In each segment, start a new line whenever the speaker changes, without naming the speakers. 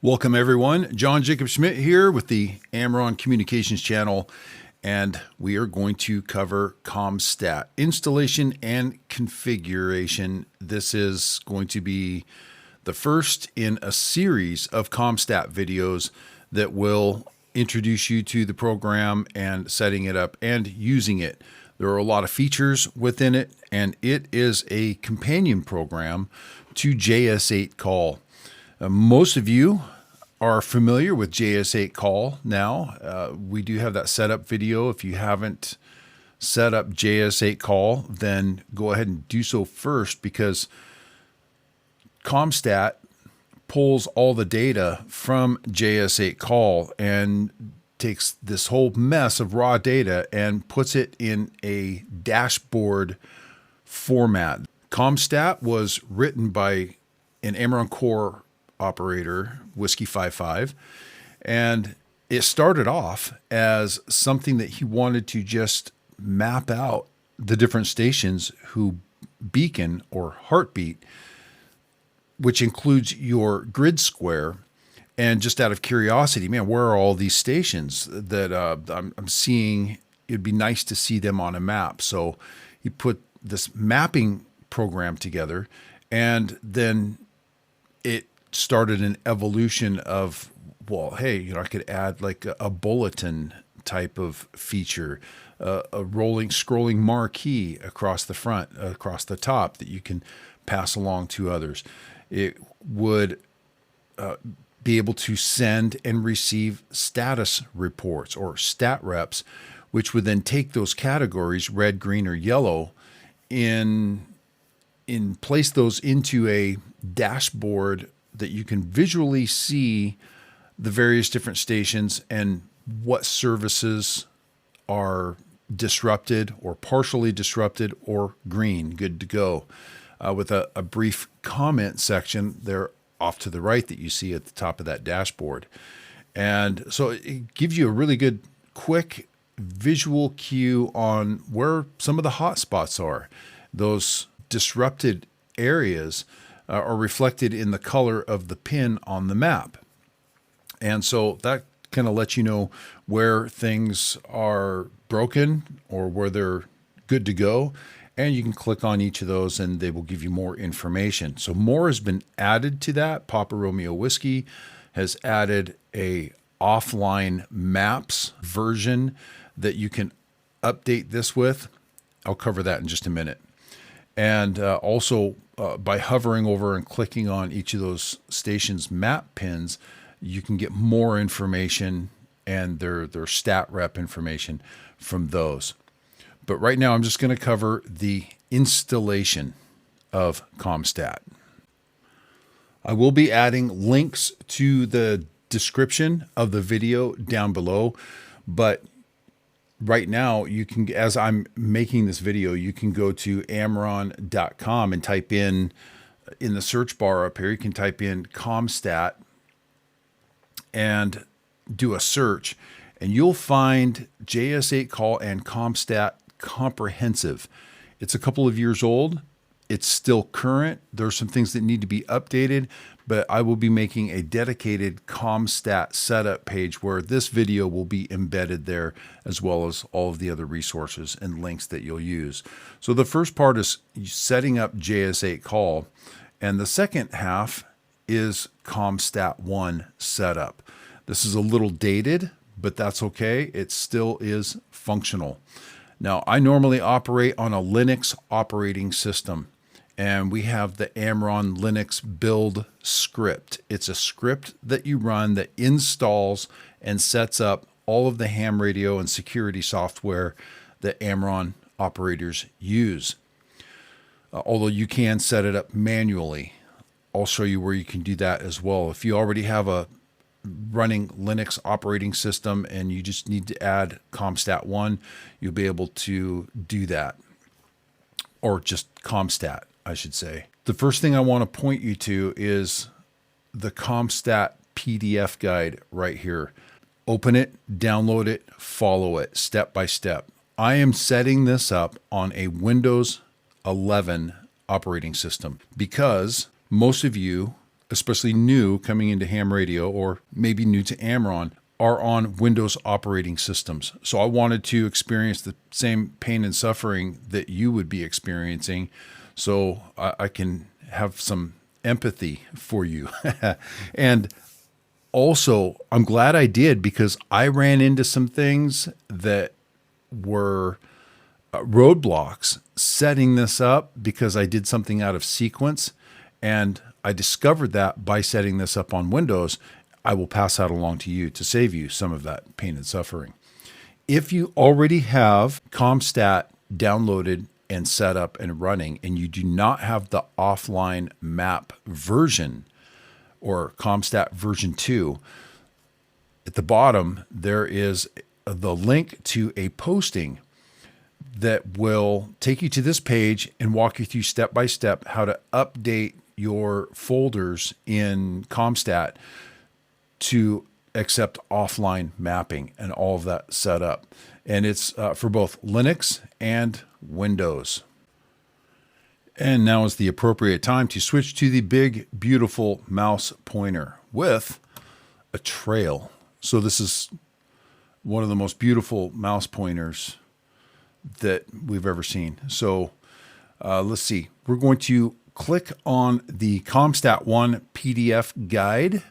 Welcome everyone. John Jacob Schmidt here with the AmRRON Communications channel, and we are going to cover Comstat installation and configuration. This is going to be the first in a series of Comstat videos that will introduce you to the program and setting it up and using it. There are a lot of features within it, and it is a companion program to JS8Call. Most of you are familiar with JS8Call now. We do have that setup video. If you haven't set up JS8Call, then go ahead and do so first, because Comstat pulls all the data from JS8Call and takes this whole mess of raw data and puts it in a dashboard format. Comstat was written by an AmRRON core operator, Whiskey 55, and it started off as something that he wanted to just map out the different stations who beacon or heartbeat, which includes your grid square. And just out of curiosity, man, where are all these stations that I'm seeing? It'd be nice to see them on a map. So he put this mapping program together, and then it started an evolution of, well, hey, I could add like a bulletin type of feature, a rolling scrolling marquee across the front, across the top, that you can pass along to others. It would be able to send and receive status reports or statreps, which would then take those categories, red, green, or yellow, in place those into a dashboard that you can visually see the various different stations and what services are disrupted or partially disrupted or green, good to go, with a brief comment section there off to the right that you see at the top of that dashboard. And so it gives you a really good, quick visual cue on where some of the hot spots are. Those disrupted areas are reflected in the color of the pin on the map. And so that kind of lets you know where things are broken or where they're good to go. And you can click on each of those and they will give you more information. So more has been added to that. Papa Romeo Whiskey has added a offline maps version that you can update this with. I'll cover that in just a minute. And also by hovering over and clicking on each of those stations map pins, you can get more information and their stat rep information from those. But right now I'm just going to cover the installation of Comstat. I will be adding links to the description of the video down below, but right now you can, as I'm making this video, you can go to AmRRON.com and type in the search bar up here, you can type in Comstat and do a search, and you'll find JS8Call and Comstat Comprehensive. It's a couple of years old. It's still current. There's some things that need to be updated, but I will be making a dedicated Comstat setup page where this video will be embedded there, as well as all of the other resources and links that you'll use. So the first part is setting up JS8Call, and the second half is Comstat 1 setup. This is a little dated, but that's okay. It still is functional. Now, I normally operate on a Linux operating system, and we have the AmRRON Linux build script. It's a script that you run that installs and sets up all of the ham radio and security software that AmRRON operators use. Although you can set it up manually. I'll show you where you can do that as well. If you already have a running Linux operating system and you just need to add Comstat 1, you'll be able to do that. Or just Comstat, I should say. The first thing I want to point you to is the Comstat PDF guide right here. Open it, download it, follow it step by step. I am setting this up on a Windows 11 operating system because most of you especially new coming into ham radio or maybe new to AmRRON, are on Windows operating systems. So I wanted to experience the same pain and suffering that you would be experiencing, so I can have some empathy for you. And also, I'm glad I did, because I ran into some things that were roadblocks setting this up, because I did something out of sequence, and I discovered that by setting this up on Windows. I will pass that along to you to save you some of that pain and suffering. If you already have Comstat downloaded and set up and running, and you do not have the offline map version or Comstat version 2, at the bottom there is the link to a posting that will take you to this page and walk you through step by step how to update your folders in Comstat to accept offline mapping and all of that set up. And it's for both Linux and Windows. And now is the appropriate time to switch to the big, beautiful mouse pointer with a trail. So this is one of the most beautiful mouse pointers that we've ever seen. So let's see. We're going to click on the Comstat 1 PDF guide,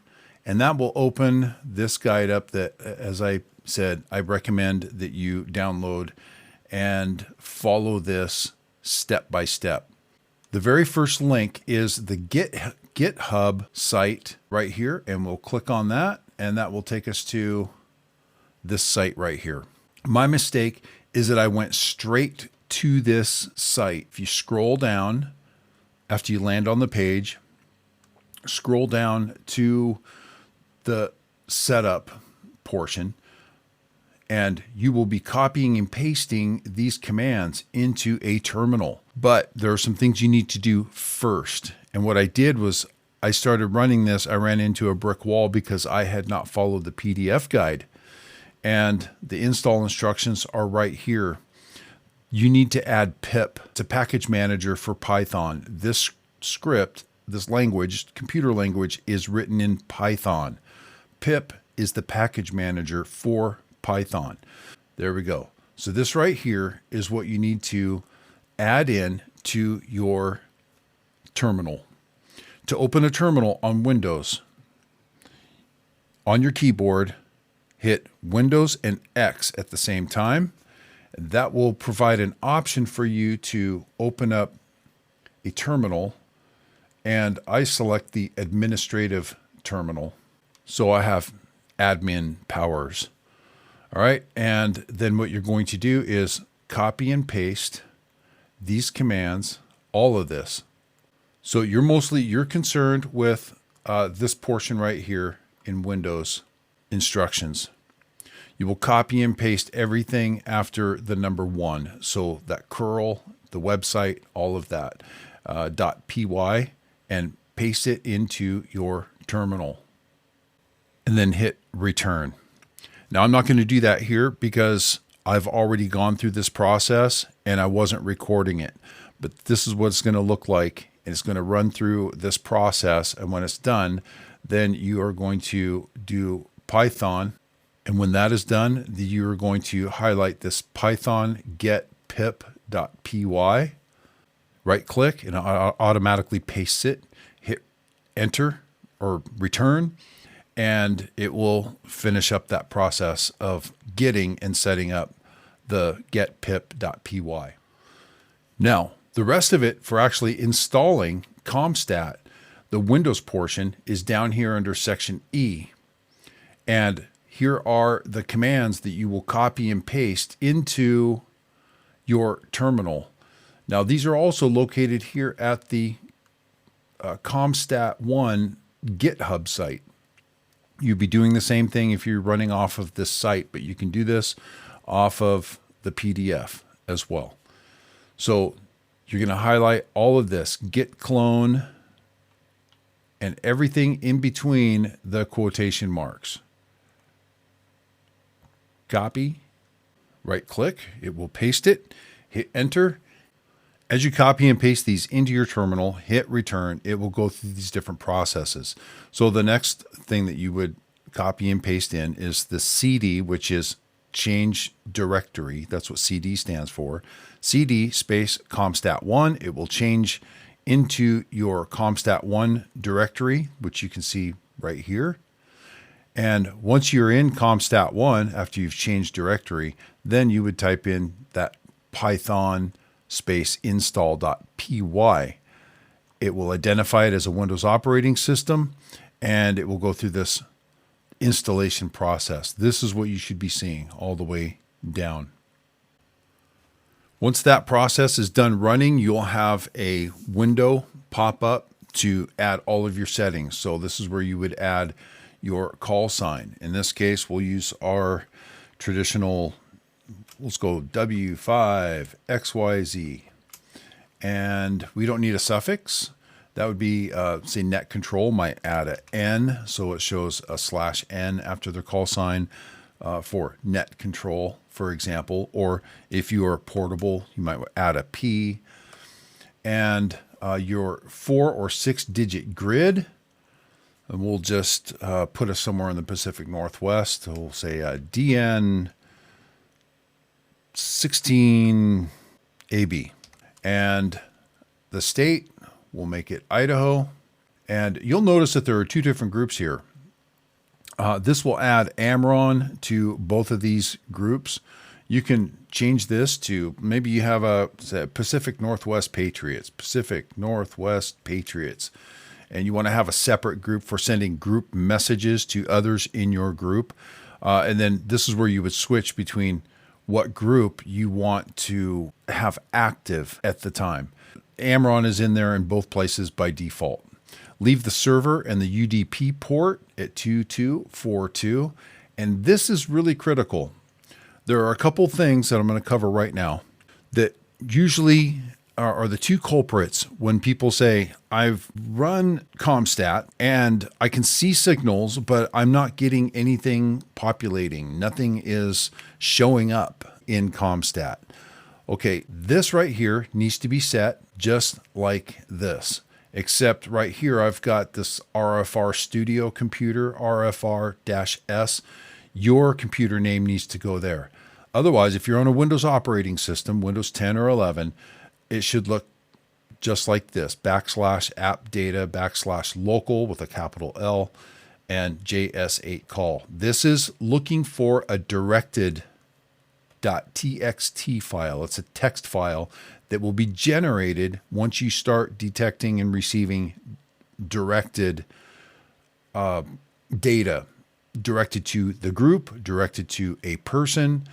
and that will open this guide up that, as I said, I recommend that you download and follow this step by step. The very first link is the GitHub site right here, and we'll click on that, and that will take us to this site right here. My mistake is that I went straight to this site. If you scroll down, after you land on the page, scroll down to the setup portion, and you will be copying and pasting these commands into a terminal. But there are some things you need to do first. And what I did was I started running this. I ran into a brick wall because I had not followed the PDF guide. And the install instructions are right here. You need to add pip. It's a package manager for Python. This script, this language, computer language, is written in Python. Pip is the package manager for Python. There we go. So this right here is what you need to add in to your terminal. To open a terminal on Windows, on your keyboard, hit Windows and X at the same time. That will provide an option for you to open up a terminal, and I select the administrative terminal. So I have admin powers. All right. And then what you're going to do is copy and paste these commands, all of this. So you're concerned with this portion right here in Windows instructions. You will copy and paste everything after the number 1. So that curl, the website, all of that, .py, and paste it into your terminal. And then hit return. Now, I'm not going to do that here because I've already gone through this process and I wasn't recording it. But this is what it's going to look like. And it's going to run through this process. And when it's done, then you are going to do Python. And when that is done, you are going to highlight this Python get pip.py. Right click and it automatically pastes it. Hit enter or return. And it will finish up that process of getting and setting up the getpip.py. Now, the rest of it for actually installing Comstat, the Windows portion, is down here under section E. And here are the commands that you will copy and paste into your terminal. Now, these are also located here at the Comstat 1 GitHub site. You'd be doing the same thing if you're running off of this site, but you can do this off of the PDF as well. So you're going to highlight all of this, git clone, and everything in between the quotation marks. Copy, right click, it will paste it, hit enter, As you copy and paste these into your terminal, hit return, it will go through these different processes. So the next thing that you would copy and paste in is the CD, which is change directory. That's what CD stands for. CD space Comstat1. It will change into your Comstat1 directory, which you can see right here. And once you're in Comstat1, after you've changed directory, then you would type in that Python space install.py. It will identify it as a Windows operating system, and it will go through this installation process. This is what you should be seeing all the way down. Once that process is done running, you'll have a window pop up to add all of your settings. So this is where you would add your call sign. In this case, we'll use our traditional, let's go W5XYZ. And we don't need a suffix. That would be, say, net control might add an N, so it shows a /N after the call sign for net control, for example. Or if you are portable, you might add a P. And your 4 or 6 digit grid, and we'll just put us somewhere in the Pacific Northwest. We'll say DN 16AB. And the state, we'll make it Idaho. And you'll notice that there are 2 different groups here. This will add AmRRON to both of these groups. You can change this to, maybe you have a Pacific Northwest Patriots, Pacific Northwest Patriots. And you want to have a separate group for sending group messages to others in your group. And then this is where you would switch between what group you want to have active at the time. AmRRON is in there in both places by default. Leave the server and the UDP port at 2242. And this is really critical. There are a couple things that I'm going to cover right now that usually are the 2 culprits when people say, I've run Comstat and I can see signals, but I'm not getting anything populating. Nothing is showing up in Comstat. Okay, this right here needs to be set just like this, except right here I've got this RFR Studio computer, RFR-S. Your computer name needs to go there. Otherwise, if you're on a Windows operating system, Windows 10 or 11, it should look just like this, /appdata/local with a capital L and JS8Call. This is looking for a directed.txt file. It's a text file that will be generated once you start detecting and receiving directed data, directed to the group, directed to a person.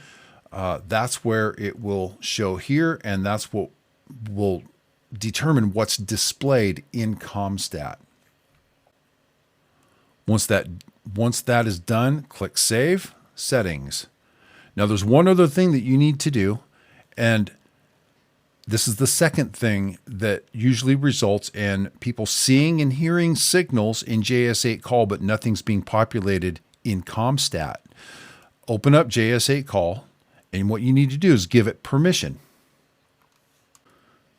That's where it will show here, and that's what will determine what's displayed in Comstat. Once that is done, click Save, Settings. Now there's one other thing that you need to do, and this is the second thing that usually results in people seeing and hearing signals in JS8Call, but nothing's being populated in Comstat. Open up JS8Call, and what you need to do is give it permission.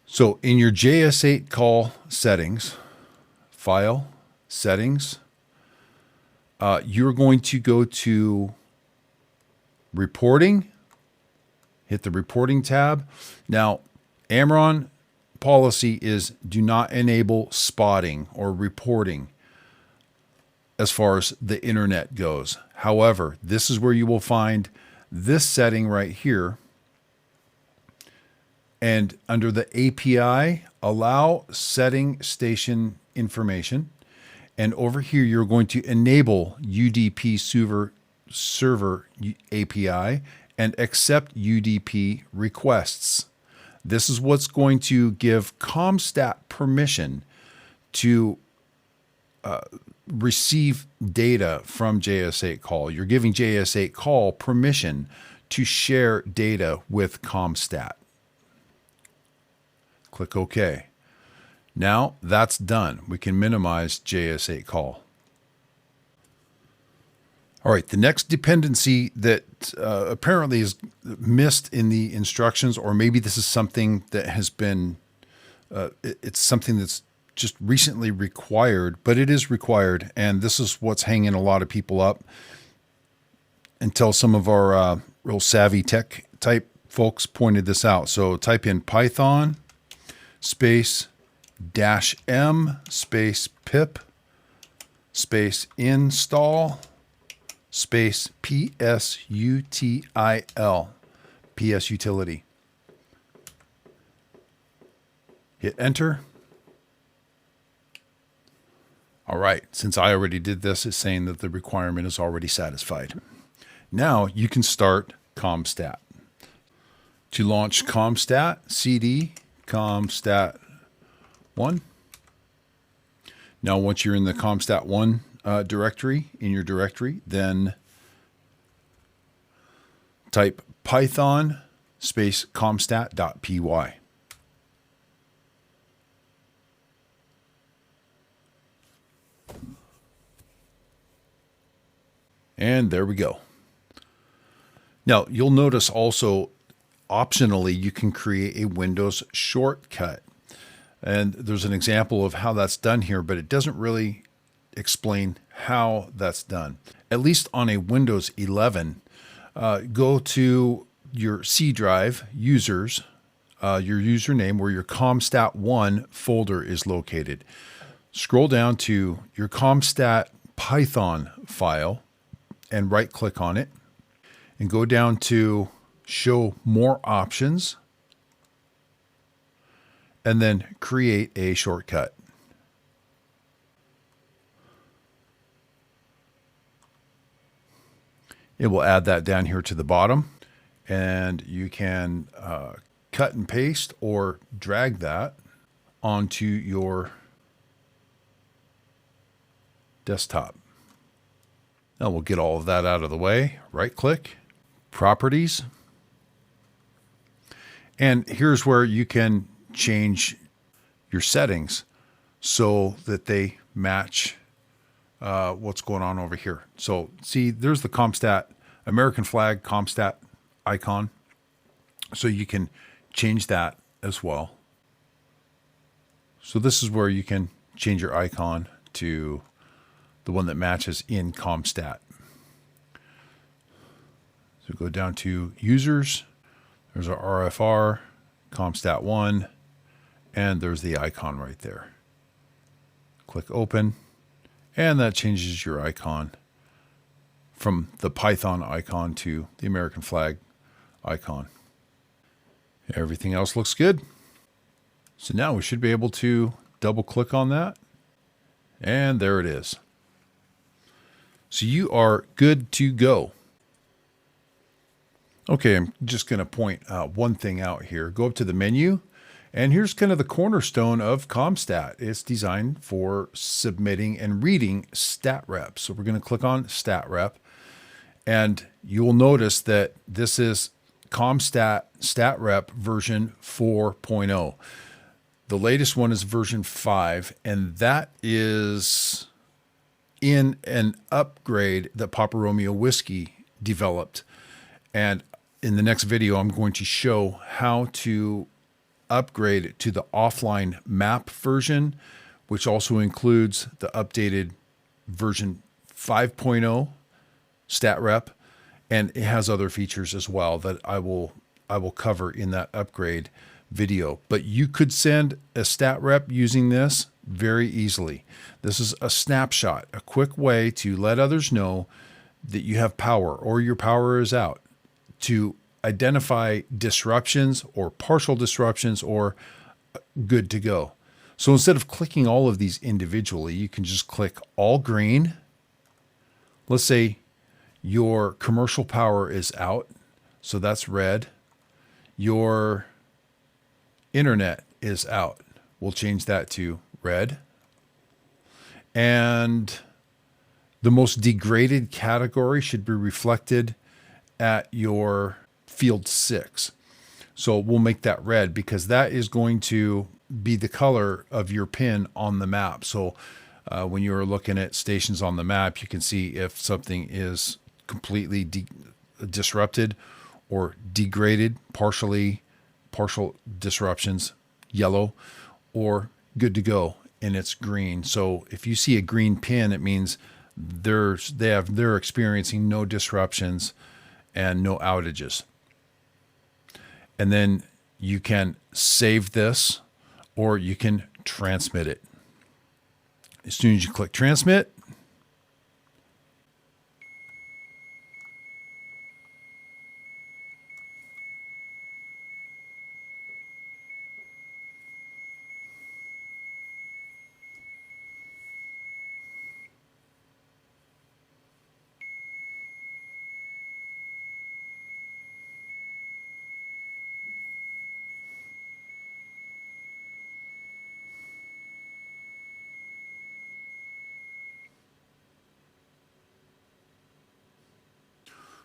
So in your JS8Call settings, File, Settings, you're going to go to Reporting, hit the Reporting tab. Now, AmRRON policy is do not enable spotting or reporting as far as the internet goes. However, this is where you will find this setting right here. And under the API, allow setting station information. And over here, you're going to enable UDP server API and accept UDP requests. This is what's going to give Comstat permission to receive data from JS8Call. You're giving JS8Call permission to share data with Comstat. Click OK. Now that's done. We can minimize JS8Call. All right, the next dependency that apparently is missed in the instructions, or maybe this is something that has been, it's something that's just recently required, but it is required, and this is what's hanging a lot of people up until some of our real savvy tech type folks pointed this out. So type in Python space -m space pip space install space psutil, ps utility. Hit enter. All right, since I already did this, it's saying that the requirement is already satisfied. Now you can start Comstat. To launch Comstat, cd Comstat 1. Now once you're in the Comstat 1 directory, then type Python space comstat.py. And there we go. Now you'll notice also optionally you can create a Windows shortcut. And there's an example of how that's done here, but it doesn't really explain how that's done. At least on a Windows 11, go to your C drive, users, your username where your Comstat1 folder is located. Scroll down to your Comstat Python file and right click on it and go down to show more options and then create a shortcut. It will add that down here to the bottom, and you can cut and paste or drag that onto your desktop. Now we'll get all of that out of the way. Right click, properties. And here's where you can change your settings so that they match what's going on over here. So see, there's the Comstat American flag Comstat icon. So you can change that as well. So this is where you can change your icon to the one that matches in Comstat. So go down to users. There's our RFR, Comstat 1, and there's the icon right there. Click open, and that changes your icon from the Python icon to the American flag icon. Everything else looks good. So now we should be able to double click on that, and there it is. So you are good to go. Okay, I'm just going to point one thing out here. Go up to the menu, and here's kind of the cornerstone of Comstat. It's designed for submitting and reading STATREPs. So we're going to click on STATREP, and you will notice that this is Comstat STATREP version 4.0. The latest one is version 5, and that is in an upgrade that Papa Romeo Whiskey developed. And in the next video, I'm going to show how to upgrade to the offline map version, which also includes the updated version 5.0 StatRep, and it has other features as well that I will cover in that upgrade video. But you could send a StatRep using this very easily. This is a snapshot, a quick way to let others know that you have power or your power is out, to identify disruptions or partial disruptions or good to go. So instead of clicking all of these individually, you can just click all green. Let's say your commercial power is out, so that's red. Your internet is out. We'll change that to red. And the most degraded category should be reflected at your field 6. So we'll make that red because that is going to be the color of your pin on the map. So When you're looking at stations on the map, you can see if something is completely disrupted or degraded, partial disruptions, yellow, or good to go, and it's green. So if you see a green pin, it means they're experiencing no disruptions and no outages. And then you can save this or you can transmit it. As soon as you click transmit,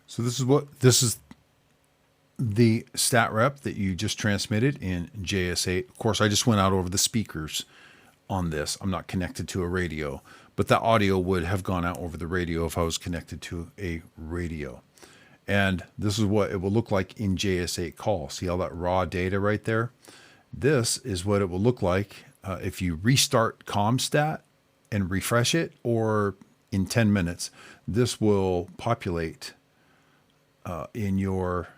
so this is the stat rep that you just transmitted in JS8. Of course, I just went out over the speakers on this. I'm not connected to a radio, but the audio would have gone out over the radio if I was connected to a radio. And this is what it will look like in JS8Call. See all that raw data right there? This is what it will look like if you restart Commstat and refresh it, or in 10 minutes, this will populate in your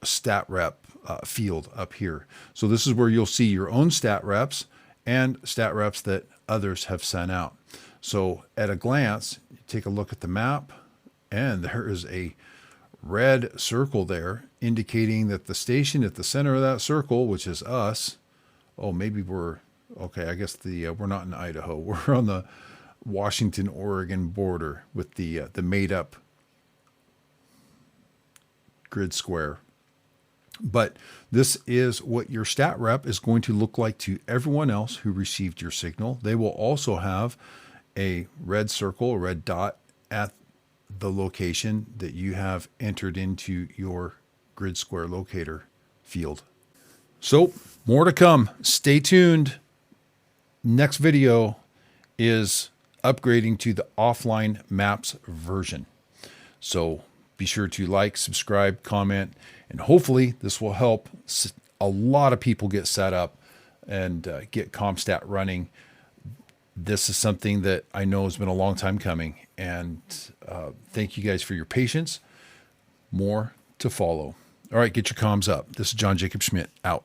stat rep field up here. So this is where you'll see your own stat reps and stat reps that others have sent out. So at a glance, you take a look at the map, and there is a red circle there indicating that the station at the center of that circle, which is us, oh, maybe we're, okay, I guess we're not in Idaho. We're on the Washington-Oregon border with the made-up grid square. But this is what your stat rep is going to look like to everyone else who received your signal. They will also have a red circle, a red dot at the location that you have entered into your grid square locator field. So more to come. Stay tuned. Next video is upgrading to the offline maps version. So be sure to like, subscribe, comment, and hopefully this will help a lot of people get set up and get Comstat running. This is something that I know has been a long time coming, and thank you guys for your patience. More to follow. All right, get your comms up. This is John Jacob Schmidt, out.